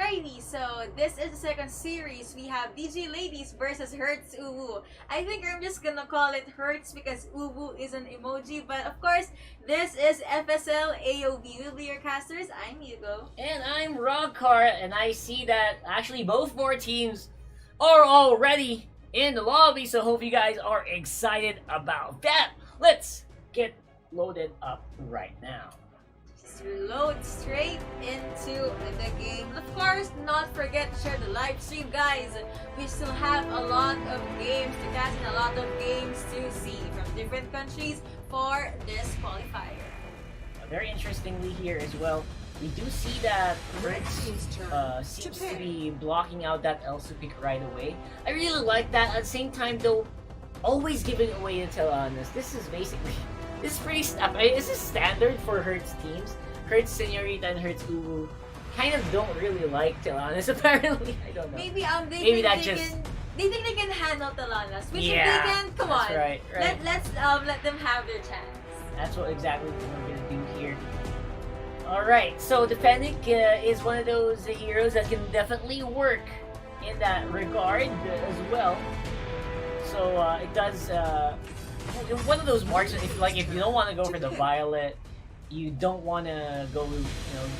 Alrighty, so this is the second series. We have DJ Ladies versus HertzUwU. I think I'm just gonna call it Hertz because Uwu is an emoji, but of course, this is FSL AOV. We'll be your casters. I'm Hugo. And I'm Rockcar, and I see that actually both more teams are already in the lobby, so hope you guys are excited about that. Let's get loaded up right now. Load straight into the game. Of course, not forget to share the live stream, guys. We still have a lot of games to cast and a lot of games to see from different countries for this qualifier. Very interestingly here as well, we do see that Hertz seems to be blocking out that Elsa pick right away. I really like that. At the same time though, always giving away the Teleanas. This is basically, this is standard for Hertz teams. Hertz Senorita and HertzUwU kind of don't really like Teleanas apparently. I don't know. Maybe Maybe they think they can handle Teleanas. Which if they can, come on. Right. Let's let them have their chance. That's what exactly we're gonna do here. Alright, so the Fennec is one of those heroes that can definitely work in that regard as well. So it does one of those marks if you don't want to go for the Violet, you don't want to go,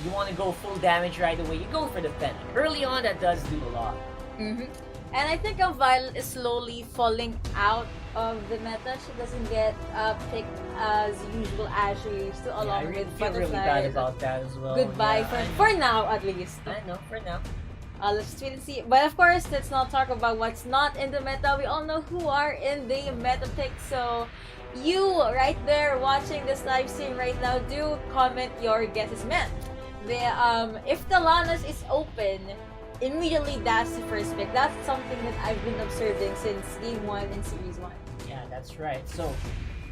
you want to go full damage right away, you go for the Fennec. Early on, that does do a lot. And I think Violet is slowly falling out of the meta. She doesn't get picked as usual as she used to, along I with feel really bad about that as well. Goodbye for now, at least. I know, for now. Let's wait and see. But of course, let's not talk about what's not in the meta. We all know who are in the meta pick. So you right there watching this live stream right now, do comment your guesses. Man, if the Lanas is open, immediately that's the first pick. That's something that I've been observing since Game 1 in Series 1. Yeah, that's right. So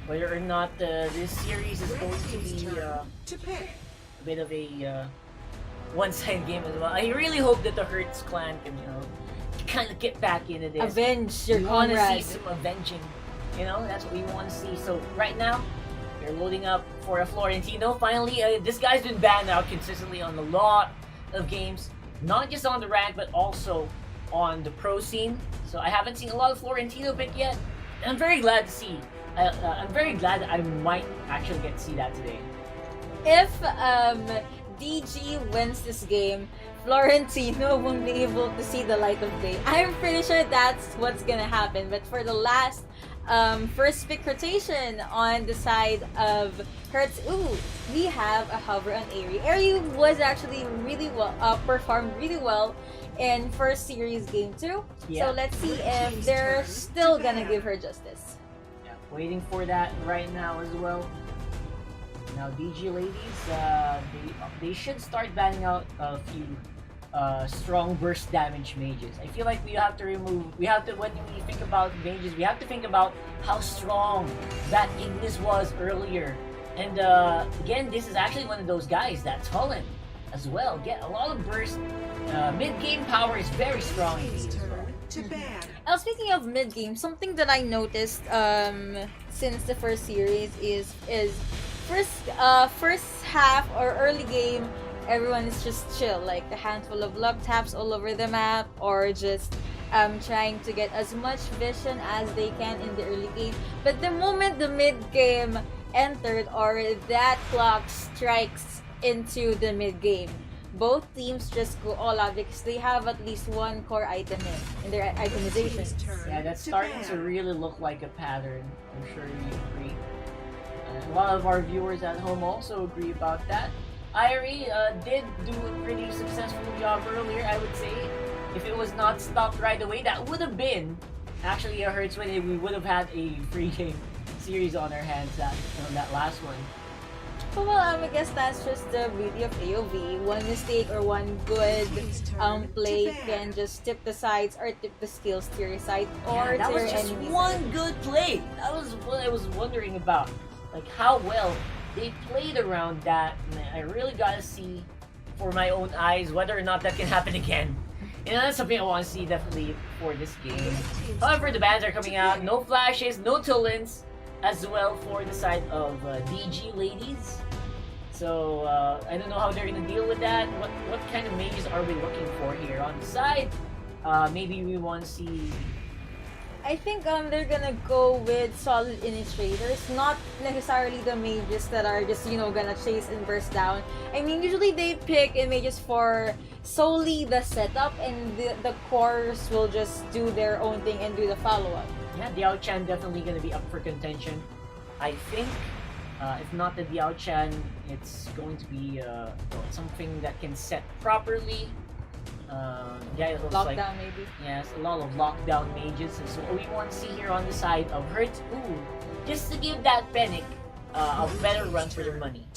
whether or not this series is going to be a bit of a one-side game as well, I really hope that the Hertz clan can, kind of get back into this. Avenge your We want to comrade. see some avenging. That's what we want to see. So right now, they're loading up for a Florentino. Finally, this guy's been banned out consistently on a lot of games, not just on the rank, but also on the pro scene. So I haven't seen a lot of Florentino pick yet. And I'm very glad to see. I'm very glad that I might actually get to see that today. If DG wins this game, Florentino won't be able to see the light of day. I'm pretty sure that's what's gonna happen. But for the last first pick rotation on the side of HertzUwU, we have a hover on Aerie. Aerie was actually really well, performed really well in first series game 2. Yeah. So let's see if they're still gonna give her justice. Yeah, waiting for that right now as well. Now DG ladies, they should start banning out a few strong burst damage mages. I feel like when we think about mages, we have to think about how strong that Ignis was earlier. And again, this is actually one of those guys that's Holland as well. Get a lot of burst. Mid-game power is very strong indeed as well. Speaking of mid-game, something that I noticed since the first series is first half or early game, everyone is just chill, like a handful of love taps all over the map, or just trying to get as much vision as they can in the early game. But the moment the mid-game entered, or that clock strikes into the mid-game, both teams just go all out because they have at least one core item in their itemization. Yeah, that's starting to really look like a pattern. I'm sure you agree. A lot of our viewers at home also agree about that. Aerie did do a pretty successful job earlier, I would say. If it was not stopped right away, that would have been actually a Hertz win. We would have had a free game series on our hands that last one. Well, I guess that's just the beauty of AOV. One mistake or one good play can just tip the sides or tip the skills to your side or that to was your just enemy's one side. good play. That was what I was wondering about. Like how well they played around that. Man, I really gotta see for my own eyes whether or not that can happen again. That's something I want to see definitely for this game. However, the bans are coming out. No flashes, no Tulins as well for the side of DG ladies. So I don't know how they're gonna deal with that. What kind of mages are we looking for here on the side? Maybe we want to see. I think they're gonna go with solid initiators, not necessarily the mages that are just gonna chase and burst down. I mean, usually they pick mages for solely the setup, and the cores will just do their own thing and do the follow up. Yeah, Diao Chan definitely gonna be up for contention. I think if not the Diao Chan, it's going to be something that can set properly. Yeah, it looks Lockdown like maybe. yes, a lot of lockdown mages is what we want to see here on the side of HertzUwU, just to give that Fennec a better run for their money.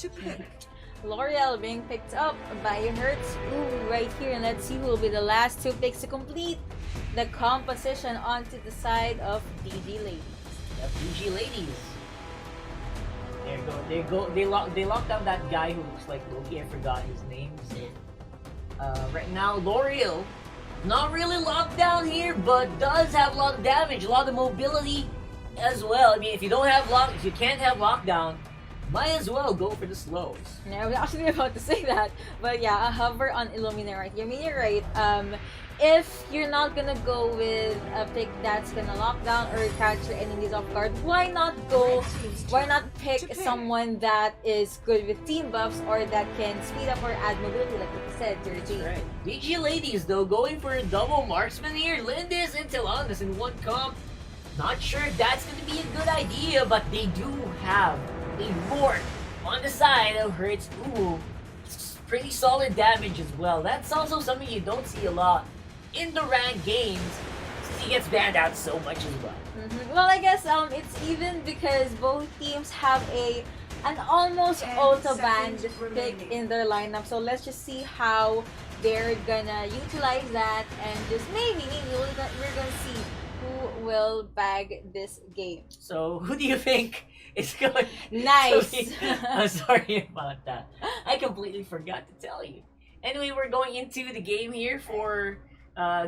L'Oreal being picked up by HertzUwU right here, and let's see who will be the last two picks to complete the composition onto the side of DG Ladies. The DG Ladies. There you go. They locked down that guy who looks like Loki. I forgot his name. So, right now, L'Oreal, not really locked down here, but does have a lot of damage, a lot of mobility as well. I mean, if you can't have lockdown, might as well go for the slows. Yeah, I was actually about to say that, but yeah, a hover on Illumina right here. I mean, you're right. If you're not gonna go with a pick that's gonna lock down or catch your enemies off guard, why not pick someone that is good with team buffs or that can speed up or add mobility, like you said, Dirty. Right. DG Ladies, though, going for a double marksman here. Lindis and Telandas in one comp. Not sure if that's gonna be a good idea, but they do have a Lord on the side of HertzUwU. Pretty solid damage as well. That's also something you don't see a lot in the ranked games, since he gets banned out so much as well. Well, I guess it's even because both teams have an almost auto banned pick in their lineup. So let's just see how they're gonna utilize that, and just maybe we're gonna see who will bag this game. So who do you think is going? Nice. I'm sorry about that. I completely forgot to tell you. Anyway, we're going into the game here for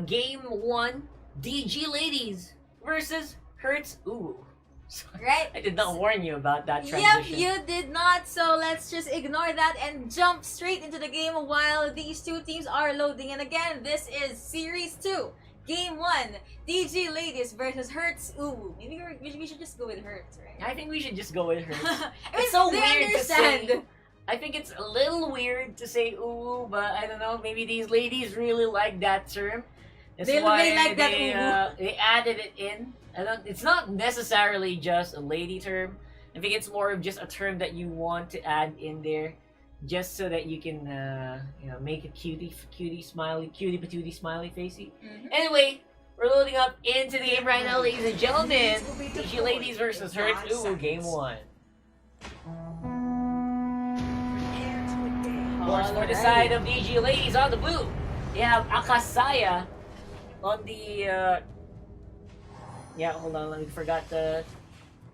game 1, DG Ladies versus HertzUwU. Right? I did not warn you about that transition. Yep, you did not, so let's just ignore that and jump straight into the game while these two teams are loading. And again, this is Series 2, Game 1, DG Ladies versus HertzUwU. Maybe we should just go with Hertz, right? I think we should just go with Hertz. I It's so they weird understand. to say. I think it's a little weird to say uwu, but I don't know. Maybe these ladies really like that term. That's why they like that uwu. They added it in. It's not necessarily just a lady term. I think it's more of just a term that you want to add in there, just so that you can make a cutie patootie smiley facey. Anyway, we're loading up into the game right now, ladies and gentlemen. DG Ladies versus HertzUwU, game 1. Of course, for the side of DG Ladies on the blue, you have Akasaya on the hold on, I forgot the.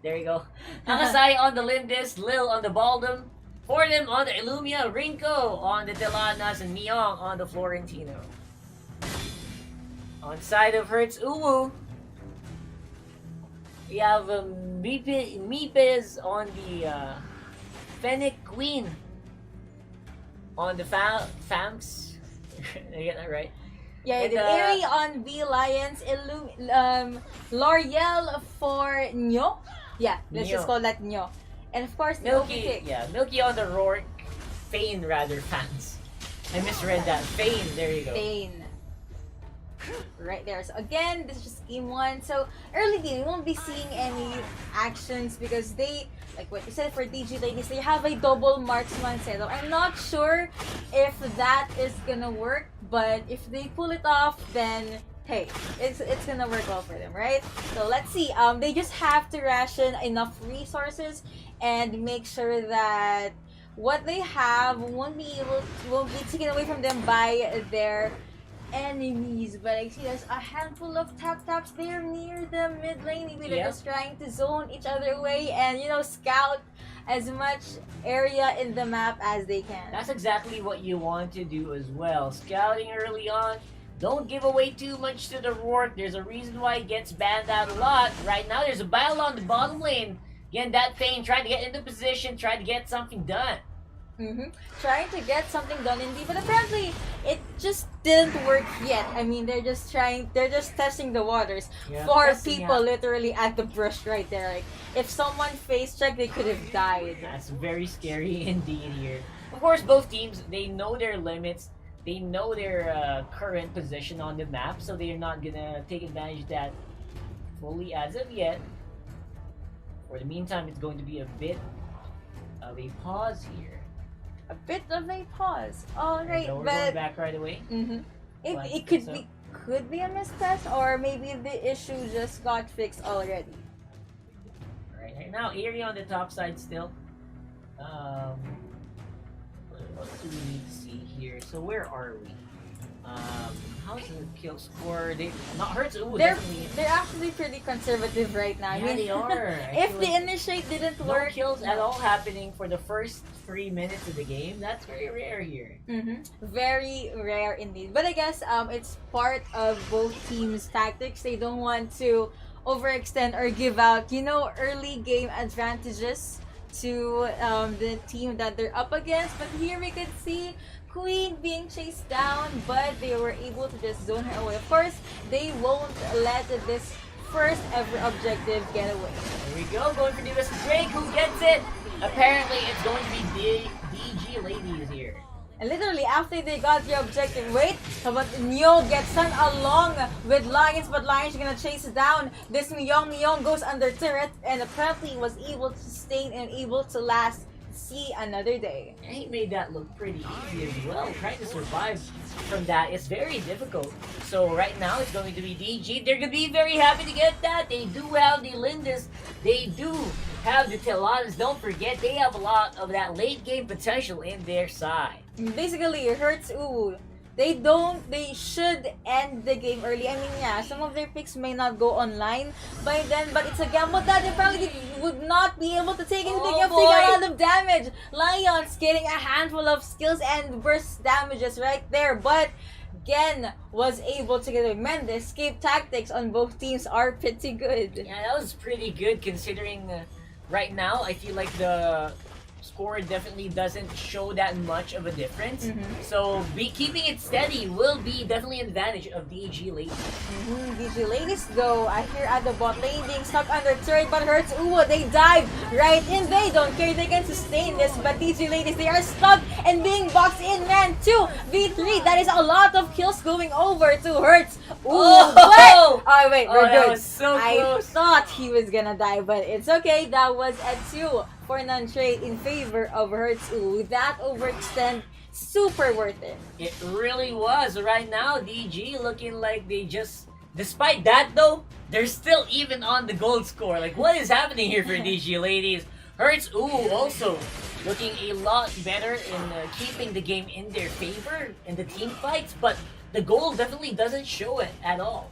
There you go. Akasaya on the Lindis, Lil on the Baldum, Fordham on the Illumia, Rinko on the Delanas, and Myong on the Florentino. On side of HertzUwU, you have Mipez on the Fennec Queen. On the Fams, did I get that right? Yeah, And, the Airy on V Lions, L'Oreal for Nyo. Yeah, let's just Nyo. call that Nyo. And of course, the Milky, pick. yeah, Milky on the Rourke, Fane rather fans. I misread that. Fane, there you go. Fane. Right there. So again, this is just game 1. So early game, we won't be seeing any actions because they, like what you said for DG Ladies, they have a double marksman setup. I'm not sure if that is gonna work, but if they pull it off, then hey, it's gonna work well for them, right? So let's see. They just have to ration enough resources and make sure that what they have won't be taken away from them by their enemies. But I see there's a handful of taps there near the mid lane. Maybe they're just trying to zone each other away and scout as much area in the map as they can. That's exactly what you want to do as well. Scouting early on. Don't give away too much to the Rourke. There's a reason why it gets banned out a lot. Right now, there's a battle on the bottom lane. Again, that Fane trying to get into position, trying to get something done. Trying to get something done indeed, but apparently it just didn't work yet. I mean, they're just testing the waters. Yeah, Four testing people out. literally at the brush right there. Like, if someone face checked, they could have died. That's very scary indeed here. Of course, both teams, they know their limits. They know their current position on the map, so they're not gonna take advantage of that fully as of yet. For the meantime, it's going to be a bit of a pause here. A bit of a pause. All right, So we're but going back right away. it, Like it could so. be a mistest, or maybe the issue just got fixed already. Right now, area on the top side still. What do we need to see here? So where are we? How's the kill score? They not HertzUwU. They're actually pretty conservative right now. Yeah, I mean, they are. I if feel the like initiate didn't no work, kills at all happening for the first 3 minutes of the game. That's very rare here. very rare indeed. But I guess it's part of both teams' tactics. They don't want to overextend or give out, early game advantages to the team that they're up against. But here we could see Queen being chased down, but they were able to just zone her away. Of course, they won't let this first ever objective get away. Here we go, going for Divas Drake. Who gets it? Apparently, it's going to be DG Ladies here. And literally, after they got the objective, wait, but Nyo gets sent along with Lions, but Lions are gonna chase down this Myong. Myong goes under turret and apparently was able to sustain and able to last see another day. And he made that look pretty easy as well. Trying to survive from that is very difficult. So right now it's going to be DG. They're going to be very happy to get that. They do have the Lindis. They do have the Telanas. Don't forget, they have a lot of that late game potential in their side. Basically, HertzUwU, they should end the game early. I mean, yeah, some of their picks may not go online by then, but it's a gamble that they probably would not be able to take anything if they got a lot of damage. Lions getting a handful of skills and burst damages right there, but Gen was able to get away. Man, the escape tactics on both teams are pretty good. Yeah, that was pretty good considering right now I feel like the score definitely doesn't show that much of a difference. So keeping it steady will be definitely an advantage of DG Ladies. DG Ladies though, I hear at the bot lane being stuck under turret, but HertzUwU, they dive right in. They don't care, they can sustain this, but DG Ladies, they are stuck and being boxed in, man. 2v3, that is a lot of kills going over to HertzUwU. Oh wait, we're that good. was so I close. thought he was gonna die, but it's okay. That was a 2 for non-trade in favor of HertzUwU. That overextend, super worth it. It really was. Right now, DG looking like they just... Despite that though, they're still even on the gold score. Like, what is happening here for DG Ladies? HertzUwU also looking a lot better in keeping the game in their favor in the team fights, but the goal definitely doesn't show it at all.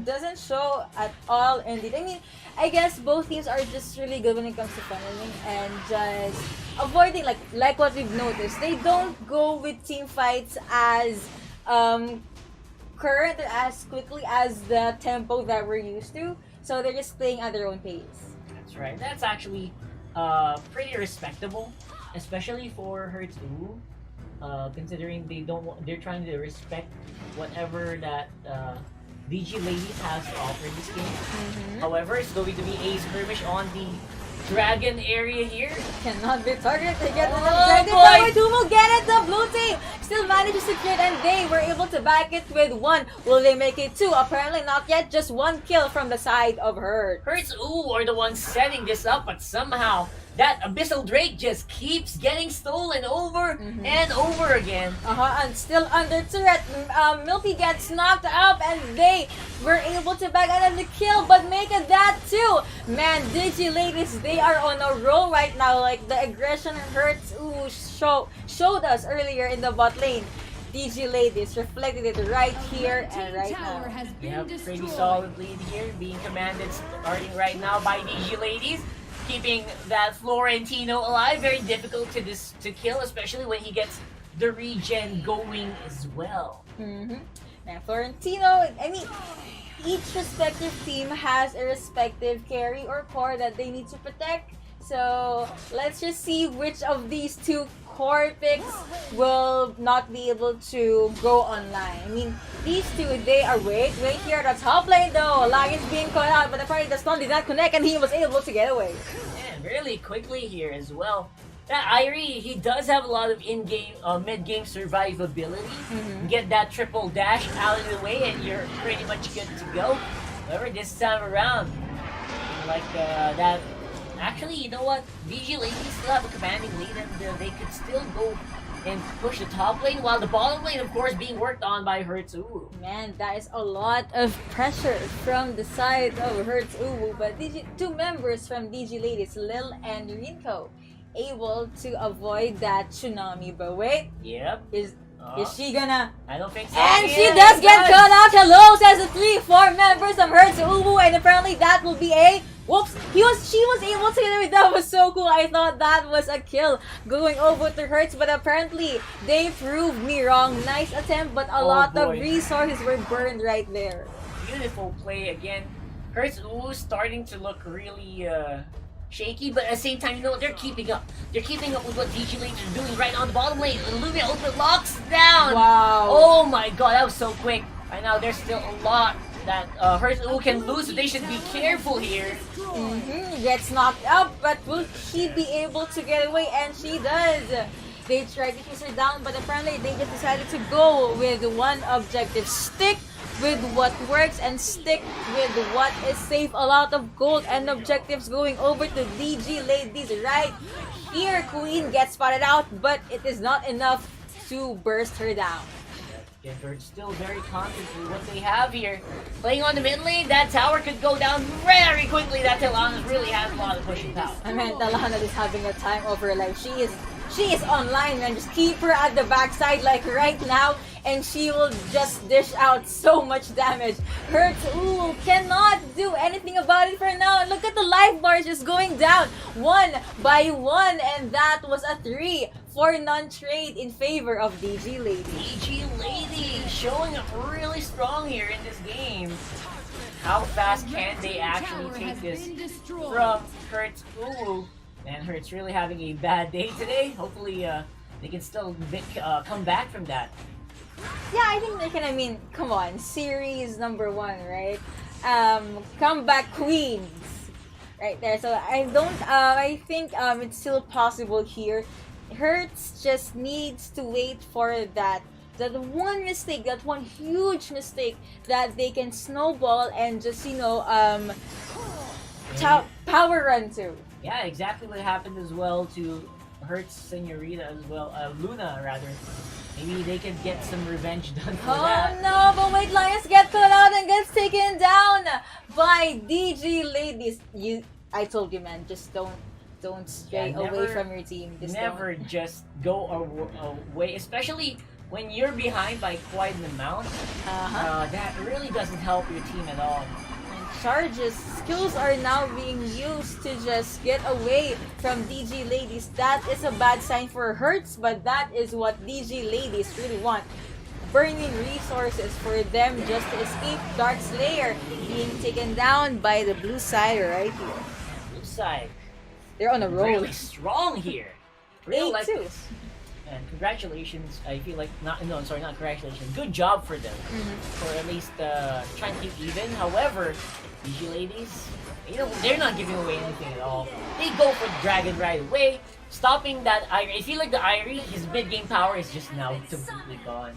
Doesn't show at all indeed. I mean, I guess both teams are just really good when it comes to funneling and just avoiding like what we've noticed. They don't go with team fights as current or as quickly as the tempo that we're used to. So they're just playing at their own pace. That's right. That's actually pretty respectable, especially for HertzUwU, considering they're trying to respect whatever that DG Ladies has to offer in this game. However, it's going to be a skirmish on the dragon area here. Cannot be targeted. They get the boy! HertzUwU get it. The blue team still manages to secure it, and they were able to back it with 1. Will they make it 2? Apparently not yet. Just 1 kill from the side of HertzUwU are the ones setting this up, but somehow that Abyssal Drake just keeps getting stolen over and over again. And still under turret. Milky gets knocked up, and they were able to back another kill, but make it that too. Man, DG Ladies, they are on a roll right now. Like the aggression HertzUwU showed us earlier in the bot lane. DG Ladies reflected it right here and right now. Yeah, pretty solid lead here, being commanded starting right now by DG Ladies. Keeping that Florentino alive, very difficult to kill, especially when he gets the regen going as well. Now Florentino, I mean, each respective team has a respective carry or core that they need to protect. So let's just see which of these two core picks will not be able to go online. I mean, these two, they are wait here at the top lane though. Lag is being caught out, but apparently the stun did not connect and he was able to get away. And really quickly here as well. That Irie, he does have a lot of in-game, mid-game survivability. Get that triple dash out of the way and you're pretty much good to go. However, this time around, like that. Actually, you know what? DG ladies still have a commanding lead and they could still go and push the top lane while the bottom lane, of course, being worked on by HertzUwU. Man, that is a lot of pressure from the side of HertzUwU, but two members from DG Ladies, Lil and Rinko, able to avoid that tsunami. But wait, Yep. is she gonna? I don't think so. And she does get cut out. Hello, says the 3-4 members of HertzUwU, and apparently that will be a whoops. She was able to get away. That was so cool. I thought that was a kill going over to Hertz, but apparently they proved me wrong. Nice attempt, but a lot of resources were burned right there. Beautiful play again. HertzUwU starting to look really shaky, but at the same time, you know what? They're keeping up. They're keeping up with what DG Lanes are doing right on the bottom lane. And Lumia open locks down. Wow. Oh my god, that was so quick. Right now, there's still a lot that HertzUwU can lose, so they should be careful here. Gets knocked up, but will she be able to get away? And she does. They tried to chase her down, but apparently they just decided to go with one objective. Stick with what works and stick with what is safe. A lot of gold and objectives going over to DG Ladies right here. Queen gets spotted out, but it is not enough to burst her down. They're still very confident with what they have here. Playing on the mid lane, that tower could go down very quickly. That Talana really has a lot of pushing power. I mean, Talana is having a time of her life. She is online, man. Just keep her at the backside like right now, and she will just dish out so much damage. HertzUwU cannot do anything about it for now. Look at the life bars just going down one by one, and that was a 3-for-none trade in favor of DG Lady. DG Lady showing up really strong here in this game. How fast can they actually take this from HertzUwU? And Hertz really having a bad day today. Hopefully, they can still come back from that. Yeah, I think they can. I mean, come on, series number 1, right? Comeback queens, right there. So I don't. I think it's still possible here. Hertz just needs to wait for that one mistake, that one huge mistake that they can snowball and just power run to. Yeah, exactly what happened as well to Hertz Senorita as well, Luna rather. Maybe they could get some revenge done for that. Oh no, but wait, Lions get cut out and gets taken down by DG Ladies. I told you, man, just don't stray away from your team. Just go away, especially when you're behind by quite an amount. That really doesn't help your team at all. Charges skills are now being used to just get away from DG Ladies. That is a bad sign for Hertz, but that is what DG Ladies really want. Burning resources for them just to escape Dark Slayer being taken down by the blue side right here. Blue side. They're on a roll. Really strong here. Really like 8-2. this. And congratulations, I feel like, not congratulations, good job for them. For at least trying to keep even. However, DG Ladies, they're not giving away anything at all. They go for the dragon right away, stopping that Irie. I feel like the Irie, his mid-game power is just now completely gone.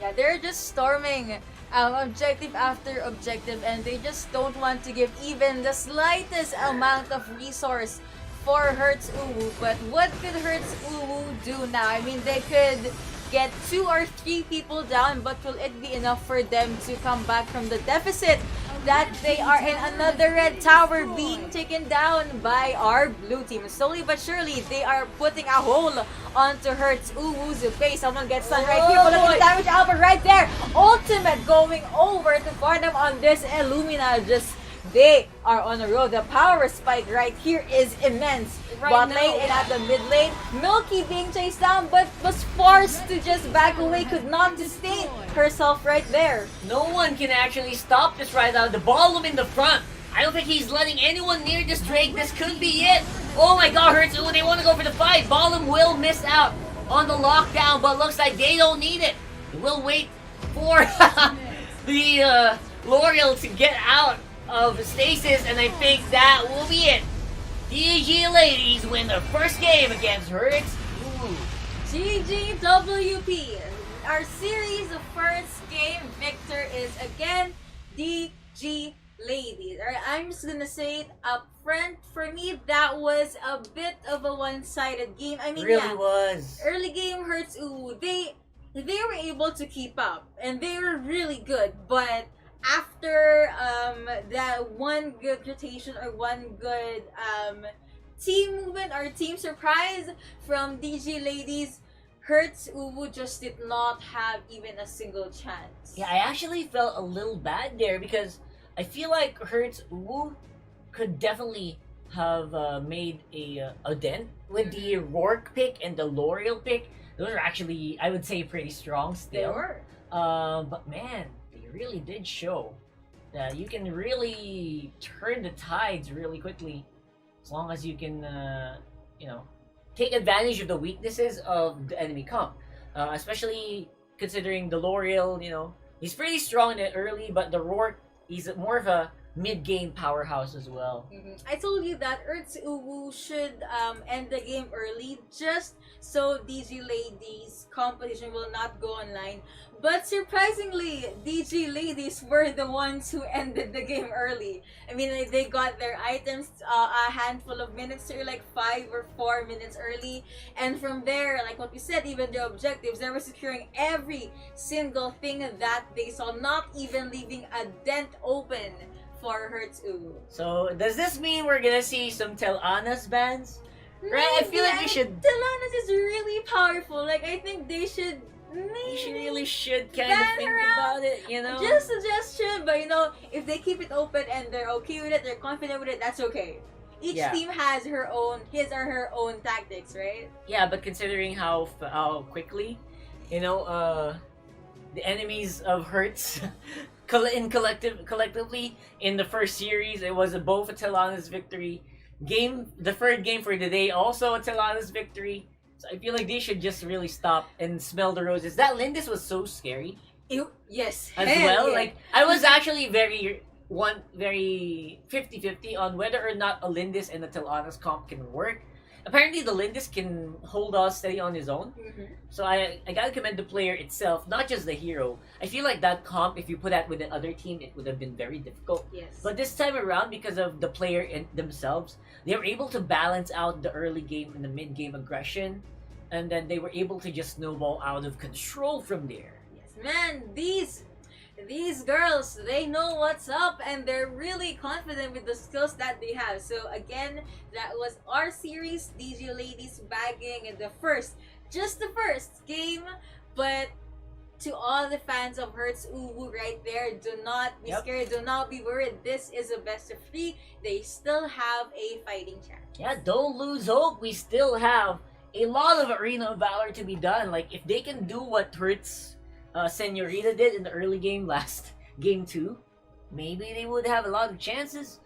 Yeah, they're just storming objective after objective, and they just don't want to give even the slightest amount of resource for HertzUwU. But what could HertzUwU do now? I mean, they could get 2 or 3 people down, but will it be enough for them to come back from the deficit that they are in? Another red tower being taken down by our blue team. Slowly but surely, they are putting a hole onto HertzUwU's base. Someone gets stunned right here, but look at the damage Albert right there. Ultimate going over to Farnham on this Illumina. They are on a roll. The power spike right here is immense. Bot lane and at the mid lane, Milky being chased down but was forced to just back away, could not sustain herself right there. No one can actually stop this right now. The bottom in the front I don't think he's letting anyone near this Drake. This could be it. Oh my god, HertzUwU, they want to go for the fight. Ballum will miss out on the lockdown, but looks like they don't need it. We'll wait for the L'Oreal to get out of stasis, and I think that will be it. DG ladies win their first game against HertzUwU. GGWP. Our series first game victor is again DG ladies. Alright, I'm just gonna say it up front. For me, that was a bit of a one-sided game. I mean, Really was. early game HertzUwU, they were able to keep up and they were really good, but after that one good rotation or one good team movement or team surprise from DG ladies, HertzUwU just did not have even a single chance. Yeah, I actually felt a little bad there because I feel like HertzUwU could definitely have made a dent with the Rourke pick and the L'Oreal pick. Those are actually, I would say, pretty strong still. They were. But man, they really did show that you can really turn the tides really quickly as long as you can, take advantage of the weaknesses of the enemy comp. Especially considering the L'Oreal, he's pretty strong in it early, but the Rourke, he's more of a mid-game powerhouse as well. I told you that HertzUwU should end the game early just so DG ladies competition will not go online. But surprisingly, DG ladies were the ones who ended the game early. I mean, they got their items a handful of minutes or like 5 or 4 minutes early. And from there, like what we said, even their objectives, they were securing every single thing that they saw, not even leaving a dent open for HertzUwU. So, does this mean we're gonna see some Tel-Anas bans? Right? I feel like we should... Tel-Anas is really powerful. Like, I think they should... You really should kind of think about it, Just suggestion, but if they keep it open and they're okay with it, they're confident with it, that's okay. Each team has his or her own tactics, right? Yeah, but considering how quickly, the enemies of Hertz collectively in the first series, it was both a Tel-Anas victory. The third game for the day, also a Tel-Anas victory. So I feel like they should just really stop and smell the roses. That Lindis was so scary. Yes. As well. Yeah. Like, I was actually very 50-50 on whether or not a Lindis and a Tel-Anas comp can work. Apparently, the Lindis can hold us steady on his own. So I gotta commend the player itself, not just the hero. I feel like that comp, if you put that with another team, it would have been very difficult. Yes. But this time around, because of the player themselves, they were able to balance out the early game and the mid game aggression, and then they were able to just snowball out of control from there. Yes, man, these girls, they know what's up and they're really confident with the skills that they have. So again, that was our series, DG ladies bagging the first game. But to all the fans of HertzUwU right there, do not be scared, do not be worried. This is a best of 3. They still have a fighting chance. Yeah, don't lose hope. We still have a lot of Arena of Valor to be done. Like, if they can do what Hertz Senorita did in the early game last game 2, maybe they would have a lot of chances.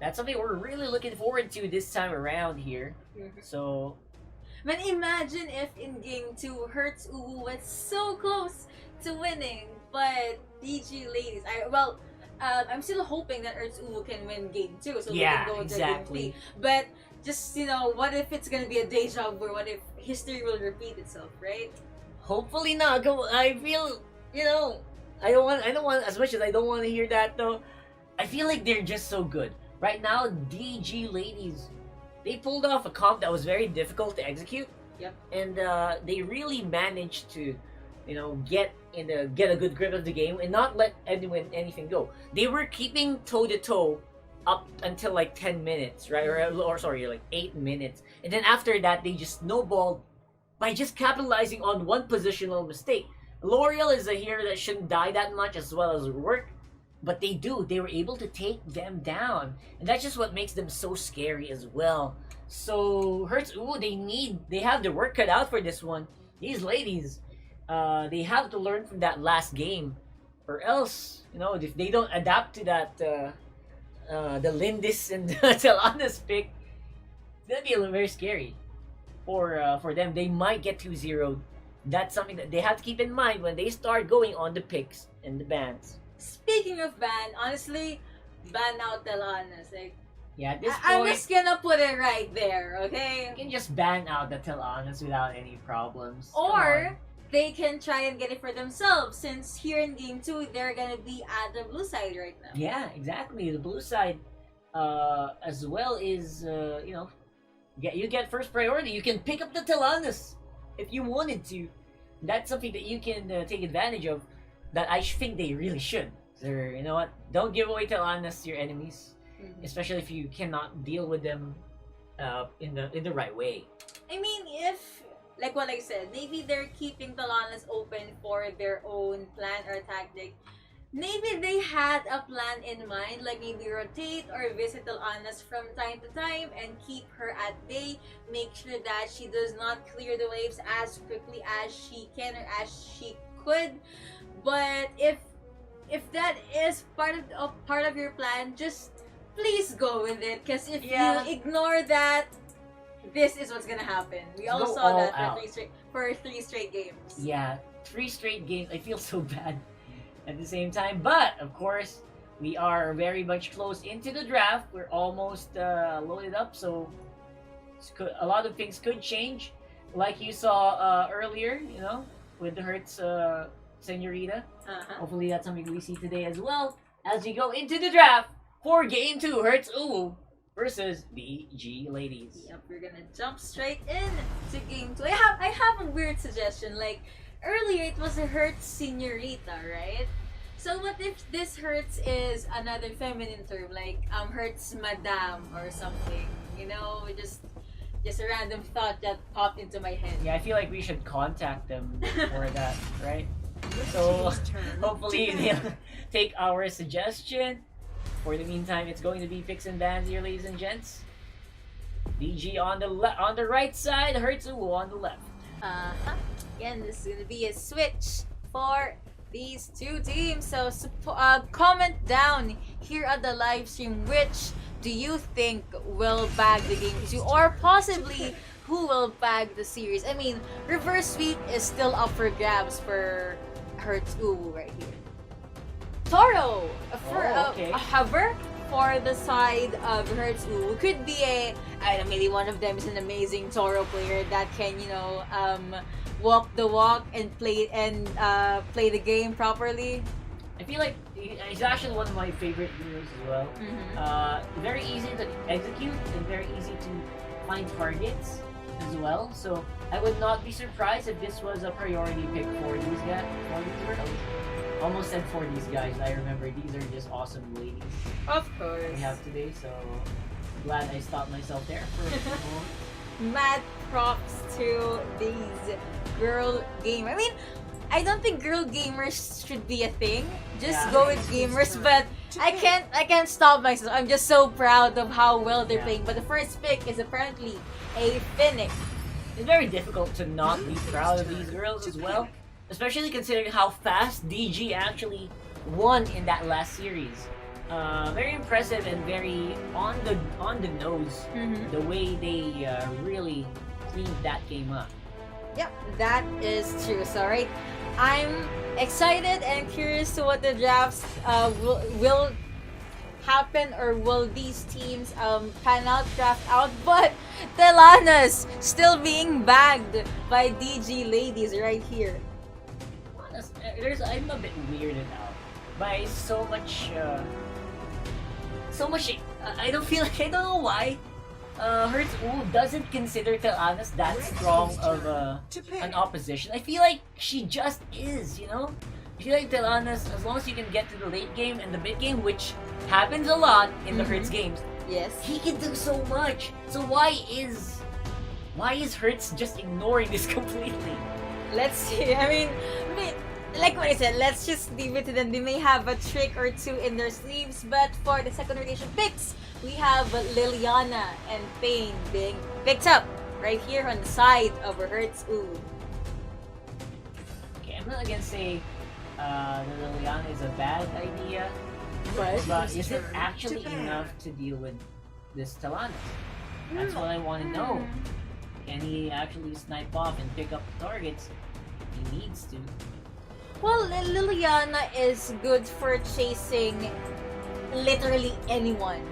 That's something we're really looking forward to this time around here. So, man, imagine if in game 2 HertzUwU was so close to winning, but DG ladies, I'm still hoping that HertzUwU can win game 2, so they can go to game 3. But just what if it's gonna be a deja vu? What if history will repeat itself, right? Hopefully not. I feel, I don't want, as much as I don't want to hear that though, I feel like they're just so good. Right now, DG ladies, they pulled off a comp that was very difficult to execute. Yep. And they really managed to, get a good grip of the game and not let anything go. They were keeping toe-to-toe up until like 10 minutes, right? Or sorry, like 8 minutes. And then after that, they just snowballed by just capitalizing on one positional mistake. L'Oreal is a hero that shouldn't die that much, as well as Rourke, but they do. They were able to take them down, and that's just what makes them so scary as well. So HertzUwU, they have their work cut out for this one. These ladies, they have to learn from that last game, or else, if they don't adapt to that the Lindis and Talanas pick, it's gonna be a little very scary for them. They might get 2-0. That's something that they have to keep in mind when they start going on the picks and the bans. Speaking of ban, honestly, ban out Telanas. Like, Yeah, at this I'm point, just gonna put it right there, okay? you can just ban out the Talanas without any problems. Come Or on. they can try and get it for themselves, since here in game 2, they're gonna be at the blue side right now. Yeah, exactly. The blue side, as well is you get first priority. You can pick up the Talanas if you wanted to. That's something that you can take advantage of. That I think they really should. So you know what? Don't give away Talanas to your enemies, Mhm. especially if you cannot deal with them in the right way. I mean, if, like what I said, maybe they're keeping Talanas open for their own plan or tactic. Maybe they had a plan in mind, like maybe rotate or visit Talanas from time to time and keep her at bay. Make sure that she does not clear the waves as quickly as she can or as she could. But if that is part of your plan, just please go with it. Because if Yeah. you ignore that, this is what's gonna happen. We all Go saw all that out. for three straight games. Yeah, 3 straight games. I feel so bad at the same time, but of course, we are very much close into the draft. We're almost loaded up, so a lot of things could change. Like you saw earlier, with the Hertz Senorita. Uh-huh. Hopefully, that's something we see today as well as we go into the draft for Game 2, HertzUwU versus BG Ladies. Yep, we're gonna jump straight in to game 2. I have a weird suggestion. Like earlier, it was a Hertz Senorita, right? So what if this Hertz is another feminine term, like Hertz Madame or something? Just a random thought that popped into my head. Yeah, I feel like we should contact them for that, right? So hopefully they'll take our suggestion. For the meantime, it's going to be picks and bans here, ladies and gents. DG on the right side, HertzUwU on the left. Again, this is gonna be a switch for these two teams. So comment down here at the live stream which do you think will bag the game 2, or possibly who will bag the series. I mean, reverse sweep is still up for grabs for HertzUwU right here. Toro Okay. a hover for the side of HertzUwU. Could be maybe one of them is an amazing Toro player that can walk the walk and play the game properly. I feel like he's actually one of my favorite heroes as well. Very easy to execute and very easy to find targets as well. So I would not be surprised if this was a priority pick for these guys. Almost said for these guys. I remember these are just awesome ladies Of course. we have today. So glad I stopped myself there for a moment. Mad props to these girl gamers. I mean, I don't think girl gamers should be a thing. Just Yeah. go with gamers, but I can't stop myself. I'm just so proud of how well they're Yeah. playing. But the first pick is apparently a Phoenix. It's very difficult to not be proud of these girls as well, especially considering how fast DG actually won in that last series. Very impressive and very on the nose. The way they really cleaned that game up. Yep, that is true. So, right, I'm excited and curious to what the drafts will happen, or will these teams pan out, draft out. But Telanas still being bagged by DG Ladies right here. I'm a bit weirded out by so much. I don't feel like, I don't know why. HertzUwU doesn't consider Telanas that strong of an opposition. I feel like she just is, I feel like Telanas, as long as you can get to the late game and the mid game, which happens a lot in the Hertz games, Yes. he can do so much. So why is Hertz just ignoring this completely? Let's see. I mean, like what I said, let's just leave it to them. They may have a trick or two in their sleeves, but for the second rotation picks, we have Liliana and Payne being picked up right here on the side of HertzUwU. Okay, I'm not gonna say that Liliana is a bad idea. But is it actually enough to deal with this Talanas? That's what I want to know. Can he actually snipe off and pick up targets? He needs to. Well, Liliana is good for chasing literally anyone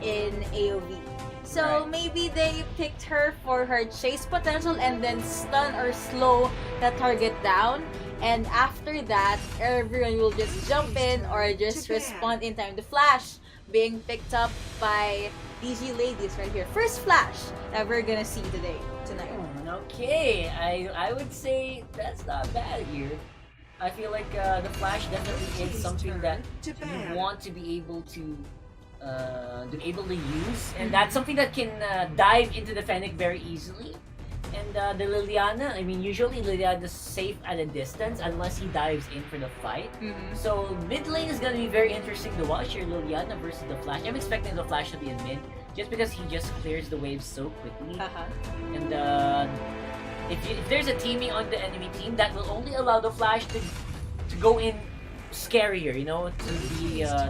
in AOV. So Right. maybe they picked her for her chase potential and then stun or slow the target down. And after that, everyone will just jump in or just respond in time. The flash being picked up by DG ladies right here. First flash that we're gonna see tonight. Okay, I would say that's not bad here. I feel like the flash definitely is something that you want to be able to use, and that's something that can dive into the Fennec very easily. And the Liliana, I mean, usually Liliana's safe at a distance unless he dives in for the fight. So mid lane is gonna be very interesting to watch here, Liliana versus the Flash. I'm expecting the Flash to be in mid, just because he just clears the waves so quickly. And if there's a teaming on the enemy team, that will only allow the Flash to go in scarier, you know,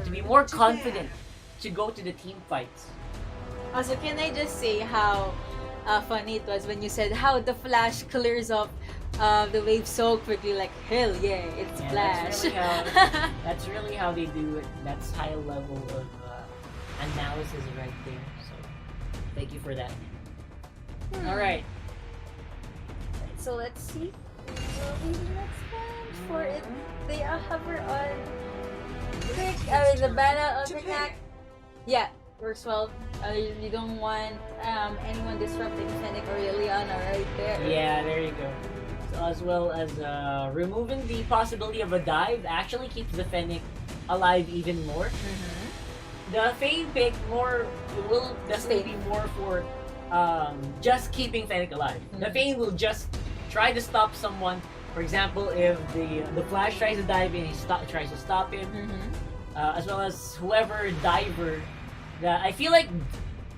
to be more confident to go to the team fights. Also, can I just say how funny it was when you said how the Flash clears up the wave so quickly? Like, hell yeah, it's Flash. That's really how they do it. That's high level of analysis right there. So, thank you for that. All right. So let's see. Will be the next one for it. They have her on quick. The banner on attack. Yeah, works well. You don't want anyone disrupting Fennec or Liliana right there. Yeah, there you go. So as well as removing the possibility of a dive actually keeps the Fennec alive even more. The Fane pick will definitely be more for just keeping Fennec alive. The Fane will just try to stop someone. For example, if the Flash tries to dive in, he tries to stop him. As well as whoever diver that I feel like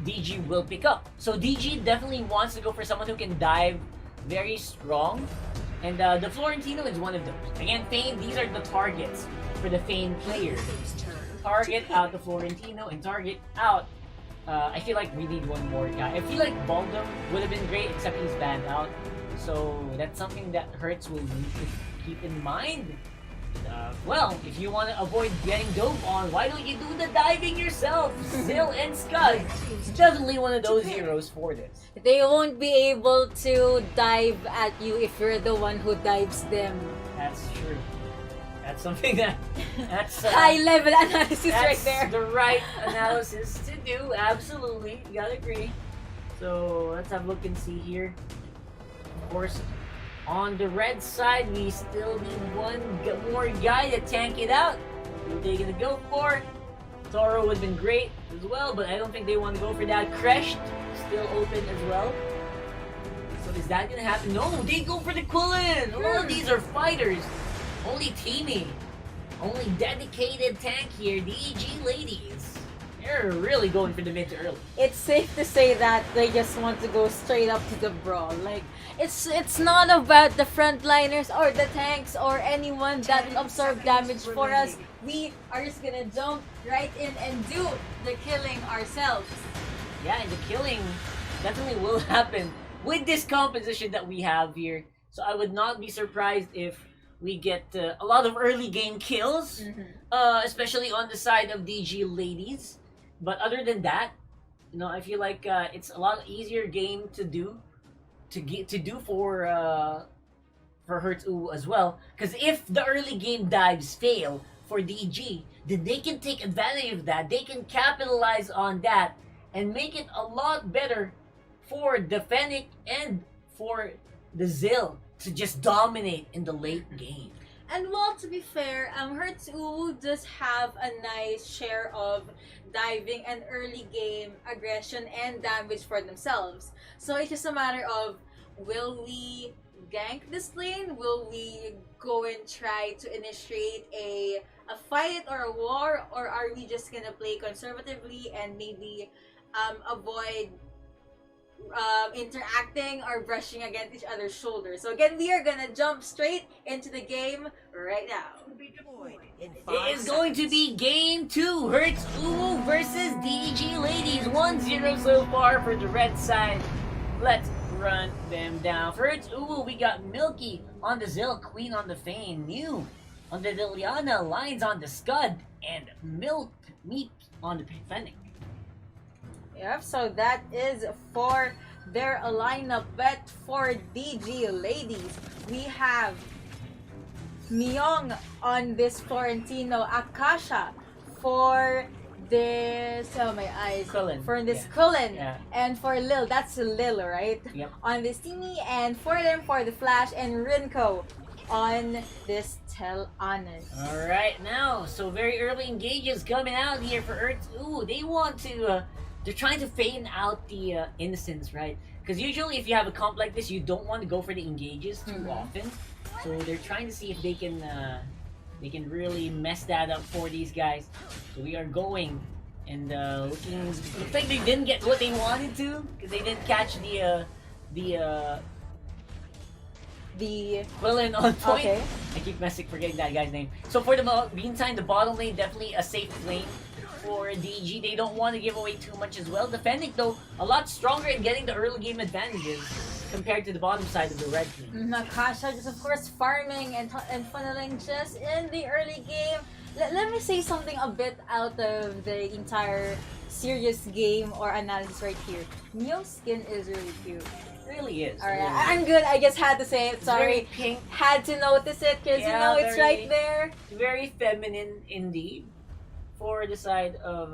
DG will pick up. So DG definitely wants to go for someone who can dive very strong. And the Florentino is one of those. Again, Fane, these are the targets for the Fane players. Target out the Florentino and target out. I feel like we need one more guy. I feel like Baldum would have been great, except he's banned out. So that's something that Hertz will need to keep in mind. Well, if you want to avoid getting dove on, why don't you do the diving yourself? Zill and Scud, definitely one of those heroes for this. They won't be able to dive at you if you're the one who dives them. That's true. That's something that's high level analysis right there. That's the right analysis to do. Absolutely, you gotta agree. So let's have a look and see here. Of course, on the red side, we still need one more guy to tank it out. Who are they gonna go for? Toro would have been great as well, but I don't think they want to go for that. Crashed, still open as well. So is that gonna happen? No, they go for the Quillen! All of these are fighters. Only teaming. Only dedicated tank here, DG ladies. They're really going for the mid to early. It's safe to say that they just want to go straight up to the brawl. Like, it's not about the frontliners or the tanks or anyone that will absorb damage for us. We are just gonna jump right in and do the killing ourselves. Yeah, and the killing definitely will happen with this composition that we have here. So I would not be surprised if we get a lot of early game kills, especially on the side of DG ladies. But other than that, you know, I feel like it's a lot easier game to do for HertzUwU as well. Because if the early game dives fail for DG, then they can take advantage of that. They can capitalize on that and make it a lot better for the Fennec and for the Zill to just dominate in the late game. And well, to be fair, HertzUwU does have a nice share of diving and early game aggression and damage for themselves. So it's just a matter of, will we gank this lane? Will we go and try to initiate a fight or a war? Or are we just gonna play conservatively and maybe avoid interacting or brushing against each other's shoulders. So again, we are gonna jump straight into the game right now. It is going to be game 2. HertzUwU versus DG Ladies. 1-0 so far for the red side. Let's run them down. For HertzUwU, we got Milky on the Zill, Queen on the Fane, New on the Liliana, Lions on the Scud, and Milk Meat on the Fennec. Yep, so that is for their lineup. But for DG Ladies, we have Myung on this Florentino, Akasha for this, oh my eyes, Cullen. for this Yeah. Cullen, Yeah. and for Lil, that's Lil, right? Yep. On this Tini, and for them, for the Flash, and Rinko on this Tel Honest. Alright, now, so very early engages coming out here for HertzUwU. They want to, they're trying to feign out the innocence, right? Because usually if you have a comp like this, you don't want to go for the engages too often. So they're trying to see if they can really mess that up for these guys. So we are going, and looks like they didn't get what they wanted to, because they didn't catch the Quillen on point. Okay. I keep forgetting that guy's name. So for the meantime, the bottom lane definitely a safe lane for DG. They don't want to give away too much as well. Defending though, a lot stronger in getting the early game advantages compared to the bottom side of the red team. Nakasha just of course farming and funneling just in the early game. Let me say something a bit out of the entire serious game or analysis right here. Neo's skin is really cute. Really is. Alright, really I'm good. I just had to say it. It's very Sorry. pink, Had to notice it because Yeah, you know it's very- right there. very feminine indeed. For the side of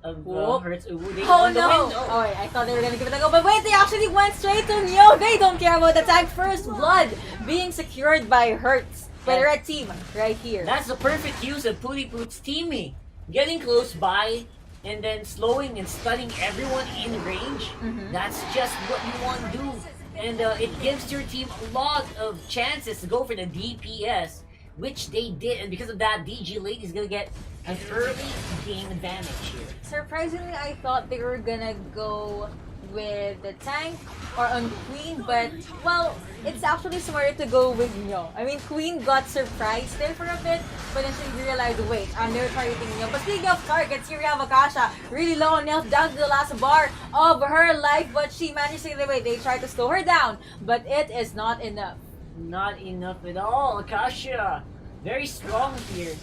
Whoop. HertzUwU, they Oh won the no! win. Oh wait, I thought they were gonna give it a go, but wait, they actually went straight to Neo. They don't care about the tag. First blood being secured by Hertz, by the red team, right here. That's the perfect use of Pooty Poot's teaming. Getting close by and then slowing and stunning everyone in range. That's just what you want to do. And it gives your team a lot of chances to go for the DPS, which they did. And because of that, DG Lady is going to get an early game advantage here. Surprisingly, I thought they were gonna go with the tank or on Queen, but well, it's actually smarter to go with Neo. I mean, Queen got surprised there for a bit, but then she realized, wait, they're targeting Neo. But speaking of targets, here we have Akasha, really low on health, down to the last bar of her life, but she managed to get away. They tried to slow her down, but it is not enough. Not enough at all. Akasha, very strong here.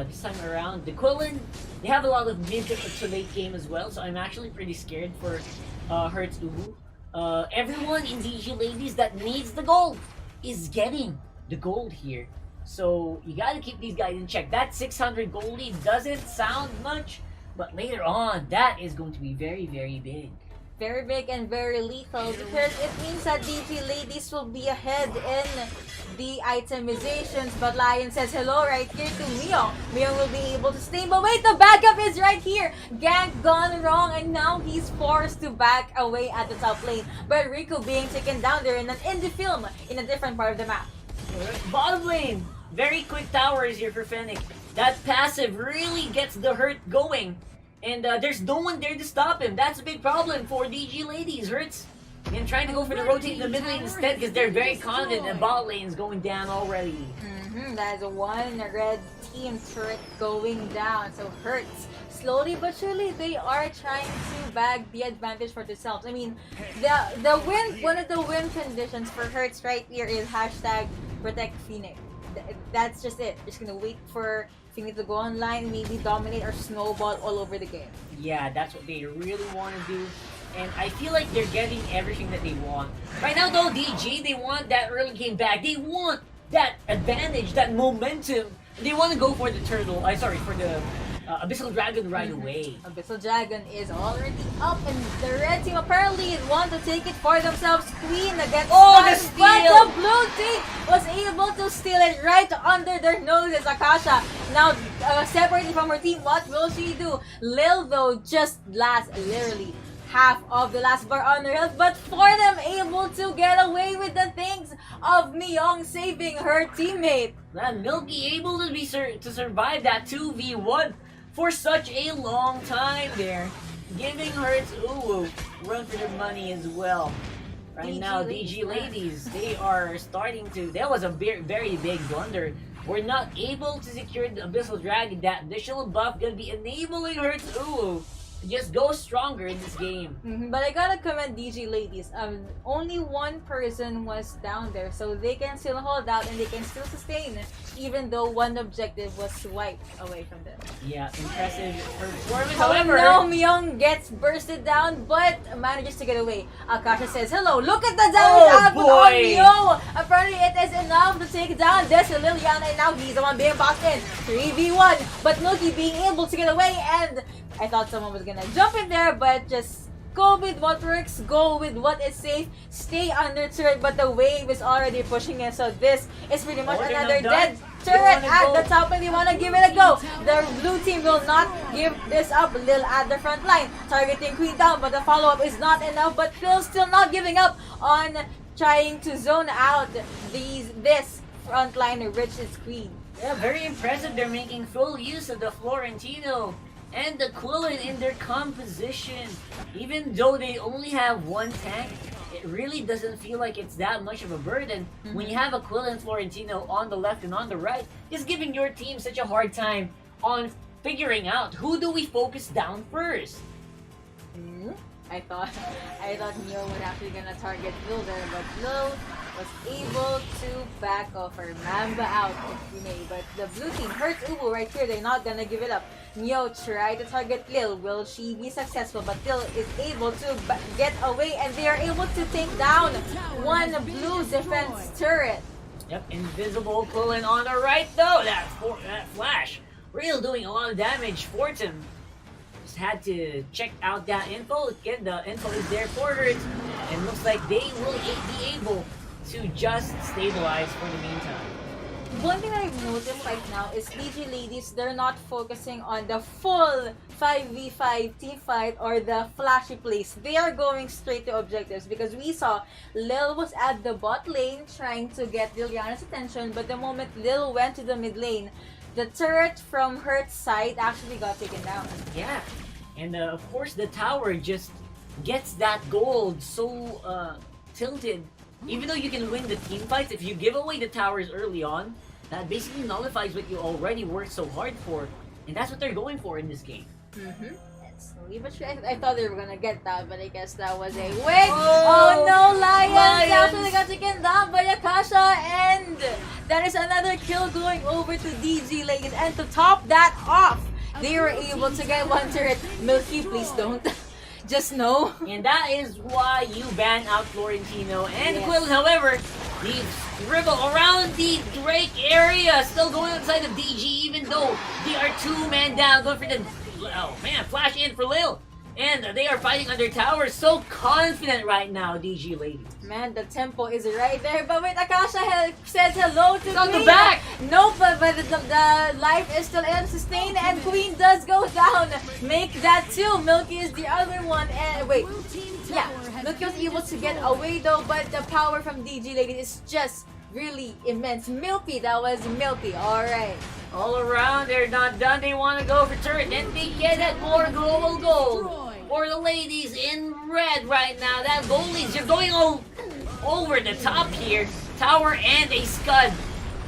This time around, the Quillen, they have a lot of mid to late game as well, so I'm actually pretty scared for HertzUwU. Everyone in DG Ladies that needs the gold is getting the gold here. So you gotta keep these guys in check. That 600 goldie doesn't sound much, but later on, that is going to be very, very big. Very big and very lethal because it means that DG Ladies will be ahead in the itemizations. But Lion says hello right here to Mio. Mio will be able to stay, but wait, the backup is right here. Gank gone wrong, and now he's forced to back away at the top lane. But Riku being taken down there in an indie film in a different part of the map. Bottom lane, very quick towers here for Fennec. That passive really gets the hurt going. And there's no one there to stop him. That's a big problem for DG Ladies. Hertz and trying to go for the rotate in the mid lane instead because they're very confident and bot lane is going down already. That is a one red team turret going down. So Hertz, slowly but surely, they are trying to bag the advantage for themselves. I mean, the win, one of the win conditions for Hertz right here is hashtag protect Phoenix. That's just it. Just gonna wait for Phoenix to go online, maybe dominate or snowball all over the game. Yeah, that's what they really want to do. And I feel like they're getting everything that they want. Right now though, DG, they want that early game back. They want that advantage, that momentum. They want to go for the turtle, for the Abyssal Dragon right away. Abyssal Dragon is already up, and the red team apparently want to take it for themselves. Queen against the Sun, but steal! the blue team was able to steal it right under their noses. Akasha now separated from her team. What will she do? Lil though just lasts literally half of the last bar on her health, but for them able to get away with the things of Myung saving her teammate. That Milky able to survive that 2v1 for such a long time there. giving HertzUwU run for their money as well. Right DG now, ladies, DG ladies, they are starting to. That was a very big blunder. We're not able to secure the Abyssal Dragon. That additional buff gonna be enabling HertzUwU to just go stronger in this game. But I gotta commend DG ladies. Only one person was down there, so they can still hold out and they can still sustain, even though one objective was wiped away from them. Yeah, impressive performance. Oh However, no, Myung gets bursted down, but manages to get away. Akasha says, "Hello, look at the damage output on Myo. Apparently, it is enough to take down this Liliana, and now he's the one being boxed in 3v1. But Milky being able to get away, and I thought someone was gonna jump in there, but just go with what works, go with what is safe, stay under turret, but the wave is already pushing in, so this is pretty much another dead turret at the top, and they want to give it a go. The blue team will not give this up. Lil at the front line, targeting Queen down, but the follow-up is not enough, but Phil still not giving up on trying to zone out this front line rich is Queen. Yeah, very impressive. They're making full use of the Florentino and the Quillen in their composition. Even though they only have one tank, it really doesn't feel like it's that much of a burden when you have a Quillen Florentino on the left and on the right. It's giving your team such a hard time on figuring out who do we focus down first. I thought Neo was actually gonna target Lil there, but Lil was able to back off or Mamba out, if you may. But the blue team, HertzUwU right here, they're not gonna give it up. Neo tried to target Lil. Will she be successful? But Lil is able to get away, and they are able to take down one blue defense turret. Yep, invisible Quillen on the right though. That flash really doing a lot of damage for him. Just had to check out that info. Again, the info is there for Hertz, and looks like they will be able to just stabilize for the meantime. One thing I've noticed right now is DG ladies, they're not focusing on the full 5v5 team fight or the flashy plays. They are going straight to objectives, because we saw Lil was at the bot lane trying to get Liliana's attention, but the moment Lil went to the mid lane, the turret from Hertz side actually got taken down. Yeah, and of course the tower just gets that gold so tilted. Even though you can win the team fights, if you give away the towers early on, that basically nullifies what you already worked so hard for, and that's what they're going for in this game. Slowly but surely, I thought they were gonna get that, but I guess that was a win. Oh no, Lions actually got taken down by Akasha, and that is another kill going over to DG ladies. And to top that off, they were able to get one turret. Milky, please don't. Just no. And that is why you ban out Florentino and Quill. However, the dribble around the Drake area still going outside of DG, even though they are 2-man down. Going for the flash in for Lil. And they are fighting under towers. So confident right now, DG ladies. Man, the tempo is right there. But wait, Akasha says hello to on Queen. The back. Nope, but the life is still unsustained, and Queen does go down. Make that two. Milky is the other one. And wait, yeah, Milky was able to get away though, but the power from DG ladies is just really immense. Milky, that was Milky. All right. All around, they're not done. They want to go for turret, and they get that more global gold for the ladies in red right now. That goalies are going over the top here. Tower and a scud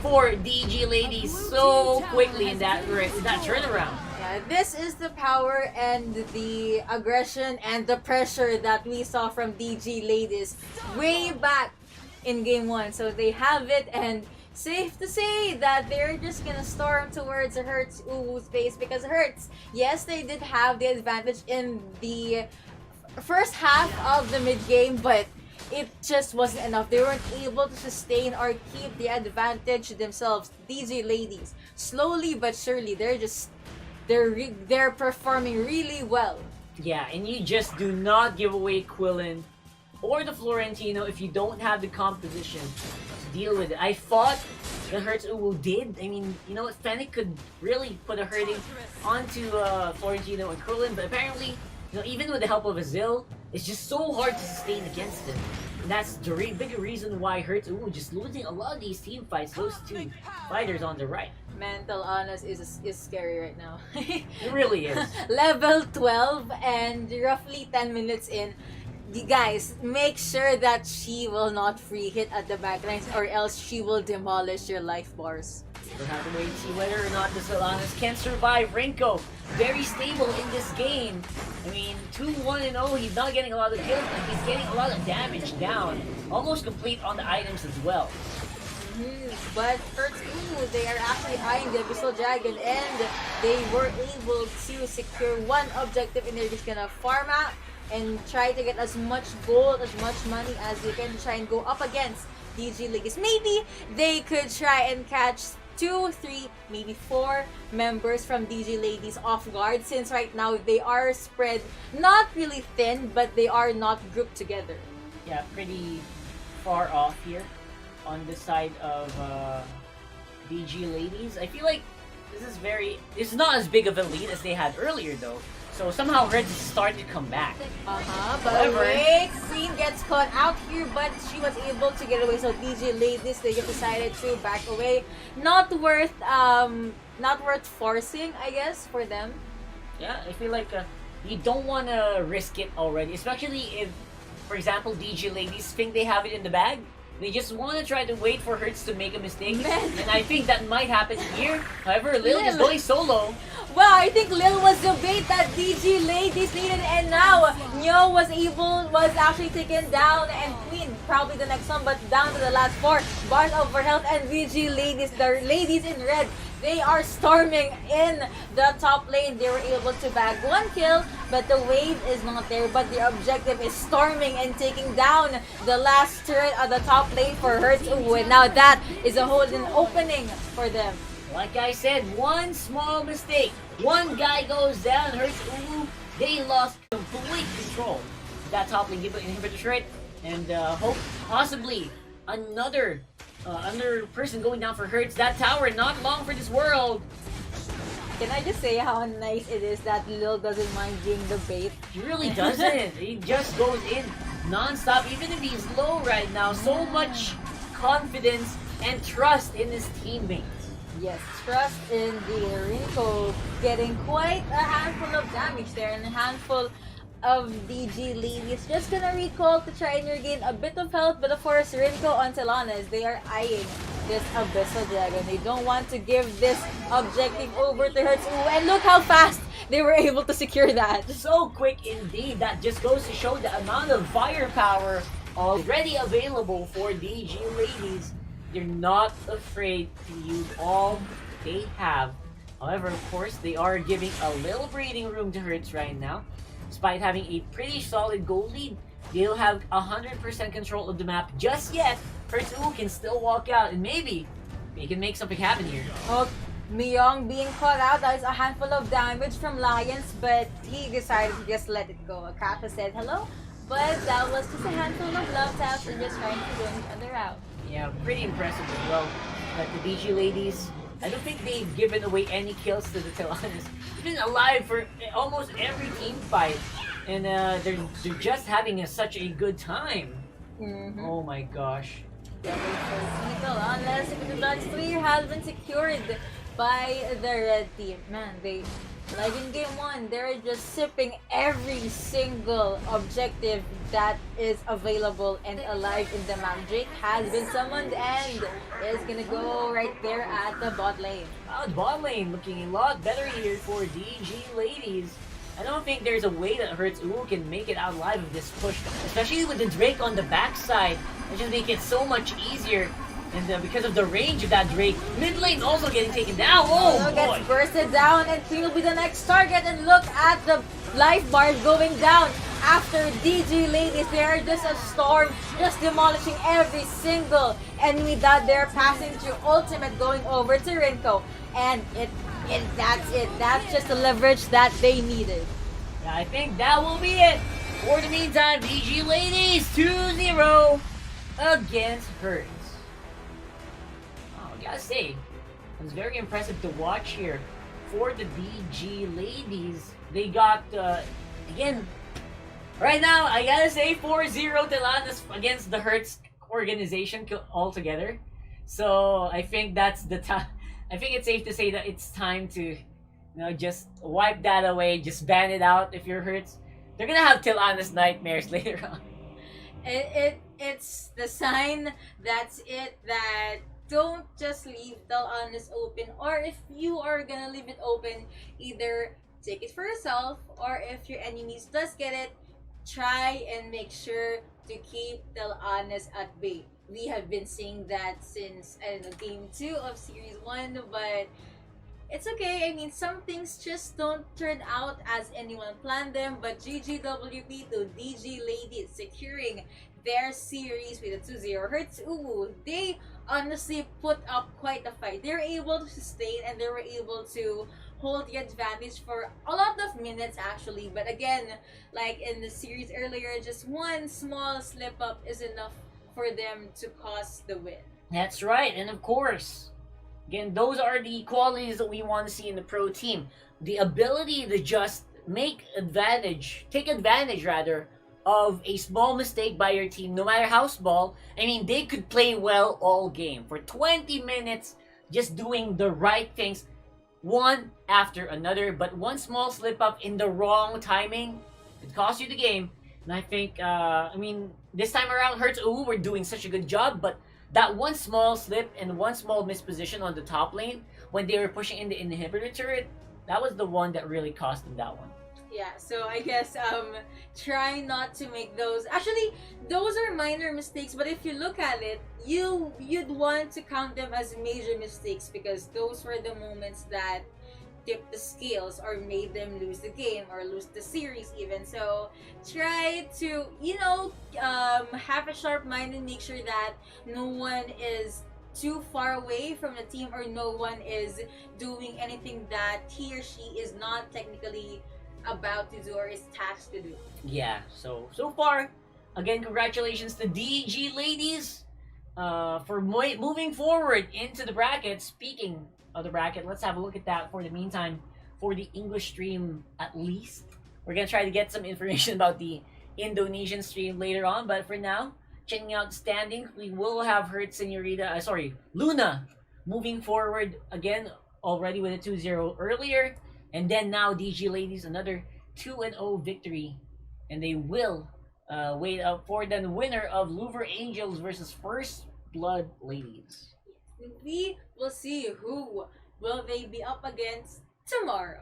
for DG ladies so quickly in that turnaround. Yeah, this is the power and the aggression and the pressure that we saw from DG ladies way back in game 1. So they have it, and safe to say that they're just gonna storm towards HertzUwU's base, because Hertz, yes, they did have the advantage in the first half of the mid game, but it just wasn't enough. They weren't able to sustain or keep the advantage themselves. DG ladies, slowly but surely, they're performing really well. Yeah, and you just do not give away Quillen or the Florentino if you don't have the composition to deal with it. I thought the HertzUwU did. I mean, you know what, Fennec could really put a hurting onto Florentino and Quillen, but apparently, you know, even with the help of Azil, it's just so hard to sustain against them. And that's the bigger reason why HertzUwU just losing a lot of these team fights, those two fighters on the right. Mental honest is scary right now. It really is. Level 12 and roughly 10 minutes in. You guys, make sure that she will not free hit at the backlines or else she will demolish your life bars. We'll have to wait and see whether or not the Solanas can survive. Rinko, very stable in this game. I mean, 2-1-0, he's not getting a lot of kills, but he's getting a lot of damage down. Almost complete on the items as well. But HertzUwU, they are actually eyeing the Abyssal Dragon and they were able to secure one objective and they're just gonna farm out and try to get as much gold, as much money as they can to try and go up against DG Ladies. Maybe they could try and catch 2, 3, maybe 4 members from DG Ladies off guard since right now they are spread not really thin but they are not grouped together. Yeah, pretty far off here on the side of DG Ladies. I feel like this is not as big of a lead as they had earlier though. So somehow Reds is starting to come back. But wait, Queen gets caught out here, but she was able to get away. So DG Ladies, they just decided to back away. Not worth forcing, I guess, for them. Yeah, I feel like you don't want to risk it already, especially if, for example, DG Ladies think they have it in the bag. They just want to try to wait for Hertz to make a mistake, and I think that might happen here. However, Lil is going solo. Well, I think Lil was the bait that DG Ladies needed, and now Nyo was actually taken down, and Queen probably the next one, but down to the last 4 bars of her health, and DG Ladies, the ladies in red, they are storming in the top lane. They were able to bag 1 kill, but the wave is not there. But the objective is storming and taking down the last turret at the top lane for HertzUwU. And now that is a whole new opening for them. Like I said, one small mistake. One guy goes down, HertzUwU. They lost complete control of that top lane inhibitor turret. And hope possibly another person going down for Hertz. That tower, not long for this world. Can I just say how nice it is that Lil doesn't mind being the bait? He really doesn't. He just goes in non-stop, even if he's low right now. So much confidence and trust in his teammates. Yes, trust in the Rinko getting quite a handful of damage there and a handful of DG Ladies. Just gonna recall to try and regain a bit of health, but of course Rinko on Solanas, they are eyeing this Abyssal Dragon. They don't want to give this objective over to HertzUwU, and look how fast they were able to secure that. So quick indeed. That just goes to show the amount of firepower already available for DG Ladies. They're not afraid to use all they have. However, of course, they are giving a little breathing room to Hertz right now. Despite having a pretty solid goal lead, they'll have 100% control of the map just yet. HertzUwU can still walk out and maybe they can make something happen here. Oh, Myung being caught out, that is a handful of damage from Lions, but he decided to just let it go. Kappa said hello, but that was just a handful of love taps and just trying to win the other out. Yeah, pretty impressive as well. But the DG Ladies, I don't think they've given away any kills to the Solanas. They've been alive for almost every team fight, and they're just having such a good time. Oh my gosh. Unless the Blood's clear has been secured by the red team. Man, like in game 1, they're just sipping every single objective that is available and alive in the map. Drake has been summoned and is gonna go right there at the bot lane. The bot lane looking a lot better here for DG Ladies. I don't think there's a way that HertzUwU can make it out alive of this push, especially with the Drake on the backside. It just makes it so much easier. And because of the range of that Drake, mid lane also getting taken down. Oh boy! Gets bursted down, and Queen will be the next target. And look at the life bars going down after DG Ladies. They are just a storm, just demolishing every single enemy that they're passing through. Ultimate going over to Rinko, and that's it. That's just the leverage that they needed. Yeah, I think that will be it. For the meantime, DG Ladies 2-0 against Hertz. Gotta say, it was very impressive to watch here. For the DG Ladies, they got, again, right now, I gotta say 4-0 Telanas against the Hertz organization altogether. So, I think that's the time. I think it's safe to say that it's time to, just wipe that away, just ban it out if you're Hertz. They're gonna have till honest nightmares later on. It's the sign. That's it. That don't just leave the honest open, or if you are gonna leave it open, either take it for yourself, or if your enemies does get it, try and make sure to keep the honest at bay. We have been seeing that since, I don't know, game 2 of series 1, but it's okay. I mean, some things just don't turn out as anyone planned them, but GGWP to DG Ladies securing their series with a 2-0. HertzUwU, they honestly put up quite a fight. They were able to sustain, and they were able to hold the advantage for a lot of minutes actually. But again, like in the series earlier, just one small slip up is enough for them to cost the win. That's right, and of course, again, those are the qualities that we want to see in the pro team. The ability to just take advantage rather, of a small mistake by your team, no matter how small. I mean, they could play well all game for 20 minutes, just doing the right things, one after another. But one small slip up in the wrong timing could cost you the game. And I think, this time around, HertzUwU were doing such a good job, but that one small slip and one small misposition on the top lane when they were pushing in the inhibitor turret, that was the one that really cost them that one. Yeah, so I guess try not to make those. Actually, those are minor mistakes, but if you look at it, you'd want to count them as major mistakes, because those were the moments that tipped the scales or made them lose the game or lose the series even. So try to, have a sharp mind and make sure that no one is too far away from the team, or no one is doing anything that he or she is not technically about to do or is tasked to do. Yeah, so far, again, congratulations to DG Ladies for moving forward into the bracket. Speaking of the bracket, let's have a look at that for the meantime. For the English stream, at least, we're gonna try to get some information about the Indonesian stream later on, but for now, checking out the standings, we will have Luna moving forward again, already with a 2-0 earlier. And then now DG Ladies, another 2-0 victory. And they will wait up for the winner of Louvre Angels versus First Blood Ladies. We will see who will they be up against tomorrow.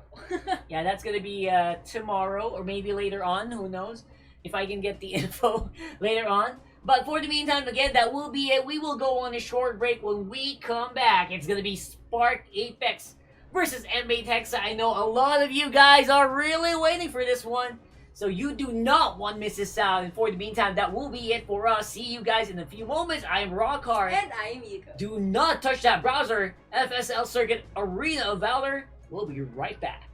Yeah, that's going to be tomorrow, or maybe later on. Who knows if I can get the info later on. But for the meantime, again, that will be it. We will go on a short break. When we come back, it's going to be Spark Apex versus M8 Hexa. I know a lot of you guys are really waiting for this one, so you do not want to miss this out. And for the meantime, that will be it for us. See you guys in a few moments. I am Rockhard. And I am Yiko. Do not touch that browser. FSL Circuit Arena of Valor. We'll be right back.